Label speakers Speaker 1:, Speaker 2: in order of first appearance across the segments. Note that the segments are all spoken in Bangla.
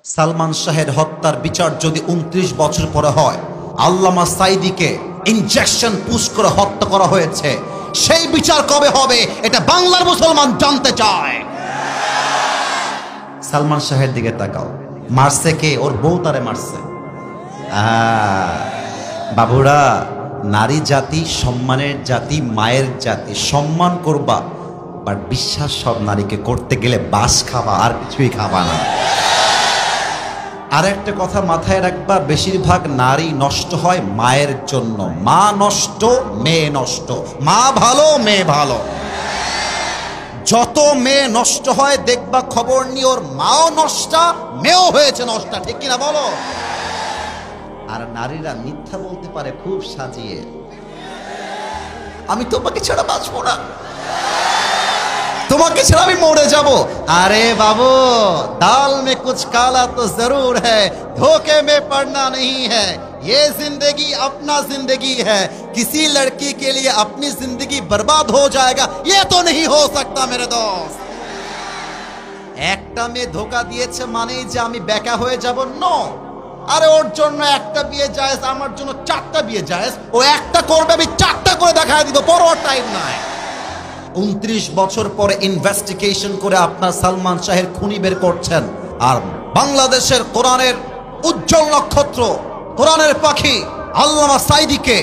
Speaker 1: সালমান শাহের হত্যার বিচার যদি 29 বছর পরে হয়, আল্লামা সাঈদীকে ইনজেকশন পুশ করে হত্যা করা হয়েছে, সেই বিচার কবে হবে এটা বাংলার মুসলমান জানতে চায়। সালমান শাহের দিকে তাকাও, মারছে কে? ওর বউ তারে মারছে। বাবুরা, নারী জাতি সম্মানের জাতি, মায়ের জাতি, সম্মান করবা, বাট বিশ্বাস সব নারীকে করতে গেলে বাস খাবা, আর কিছুই খাবা না। আর একটা কথা মাথায় রাখবা, বেশিরভাগ নারী নষ্ট হয় মায়ের জন্য। মা নষ্ট, মেয়ে নষ্ট। মা ভালো, মেয়ে ভালো। যত মেয়ে নষ্ট হয় দেখবা খবর নিয়ে ওর মাও নষ্টা, মেয়েও হয়েছে নষ্টা, ঠিক কিনা বলো? আর নারীরা মিথ্যা বলতে পারে খুব সাজিয়ে, আমি তোমাকে ছাড়া বাঁচবো না, তোমাকে ছাড়া আমি মরে যাব। আরে বাবু, दाल में कुछ काला तो जरूर है, धोखे में पड़ना नहीं है, ये जिंदगी अपना जिंदगी है, किसी लड़की के लिए अपनी जिंदगी बर्बाद हो जाएगा ये तो नहीं हो सकता मेरे दोस्त। একটা মেয়ে ধোকা দিয়েছে মানে যে আমি বেকা হয়ে যাব? নো। আরে ওর জন্য একটা বিয়ে জায়েজ, আমার জন্য 4টা বিয়ে জায়েজ। ও একটা করবে, আমি 4টা করে দেখায় দিব, পরোয়া টাইম নাই। 29 বছর পরে ইনভেস্টিগেশন করে আপনার সালমান শাহের খুনি বের করছেন, আর বাংলাদেশের কোরআনের উজ্জ্বল নক্ষত্র, কোরআনের পাখি আল্লামা সাঈদীকে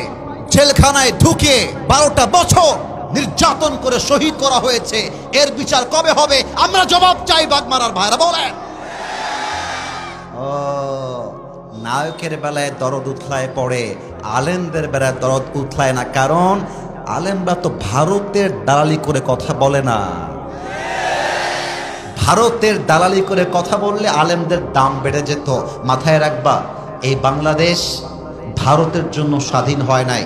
Speaker 1: জেলখানায় ঢুকিয়ে 12টা বছর নির্যাতন করে শহীদ করা হয়েছে। এর বিচার কবে হবে? আমরা জবাব চাই। বাগমারার ভাইরা বলেন। ও, নায়কের বেলায় দরদ উথলায় পড়ে, আলেমদের বেলায় দরদ উথলায় না। কারণ আলেমরা তো ভারতের দালালি করে কথা বলে না। ভারতের দালালি করে কথা বললে আলেমদের দাম বেড়ে যেত। মাথায় রাখবা, এই বাংলাদেশ ভারতের জন্য স্বাধীন হয় নাই।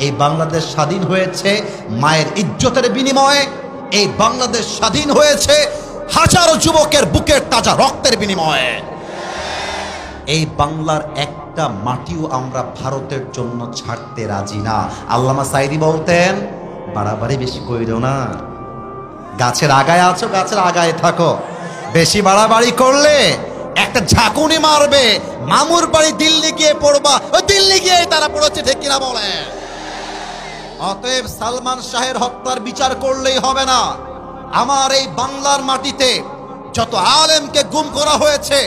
Speaker 1: এই বাংলাদেশ স্বাধীন হয়েছে মায়ের ইজ্জতের বিনিময়ে। এই বাংলাদেশ স্বাধীন হয়েছে হাজারো যুবকের বুকের তাজা রক্তের বিনিময়ে। এই বাংলার একটা মাটিও আমরা ভারতের জন্য ছাড়তে রাজি না। আল্লামা সাঈদী বলতেন, বাড়াবাড়ি বেশি কইরো না, গাছের আগায় আছো, গাছের আগায় থাকো। বেশি বাড়াবাড়ি করলে একটা ঝাঁকুনি মারবে, মামুর বাড়ি দিল্লি গিয়ে পড়বা, ওই দিল্লি গিয়ে তারা পড়েছে, ঠিক কিনা বলে? অতএব সালমান শাহের হত্যার বিচার করলেই হবে না। আমার এই বাংলার মাটিতে যত আলেমকে গুম করা হয়েছে,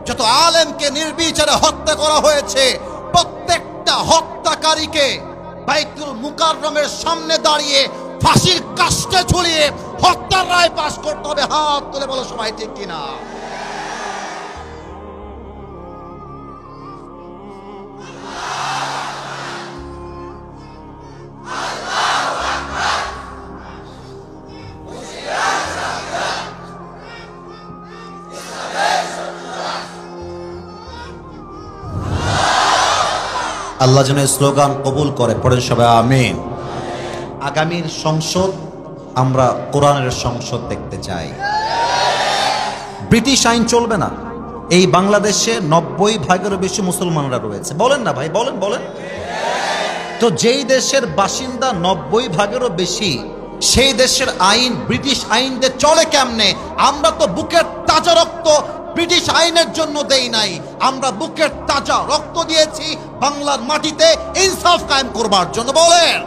Speaker 1: যত আলেমকে নির্বিচারে হত্যা করা হয়েছে, প্রত্যেকটা হত্যাকারীকে বাইতুল মুকাররমের সামনে দাঁড়িয়ে ফাঁসির কাস্টে ঝুলিয়ে হত্যার রায় পাশ করতে হবে। হাত তুলে বলো সবাই, ঠিক কিনা? আল্লাহ যেন স্লোগান কবুল করে, পড়েন সবাই আমিন। আগামীর সংসদ আমরা কোরআনের সংসদ দেখতে চাই। ব্রিটিশ আইন চলবে না। এই বাংলাদেশে 90% বেশি মুসলমানরা রয়েছে। বলেন না ভাই, বলেন বলেন। তো যেই দেশের বাসিন্দা 90%-এরও বেশি, সেই দেশের আইন ব্রিটিশ আইন দিয়ে চলে কেমনে? আমরা তো বুকের তাজা রক্ত ব্রিটিশ আইনের জন্য দেই নাই, আমরা বুকের তাজা রক্ত দিয়েছি বাংলার মাটিতে ইনসাফ কায়েম করবার জন্য। বলেন।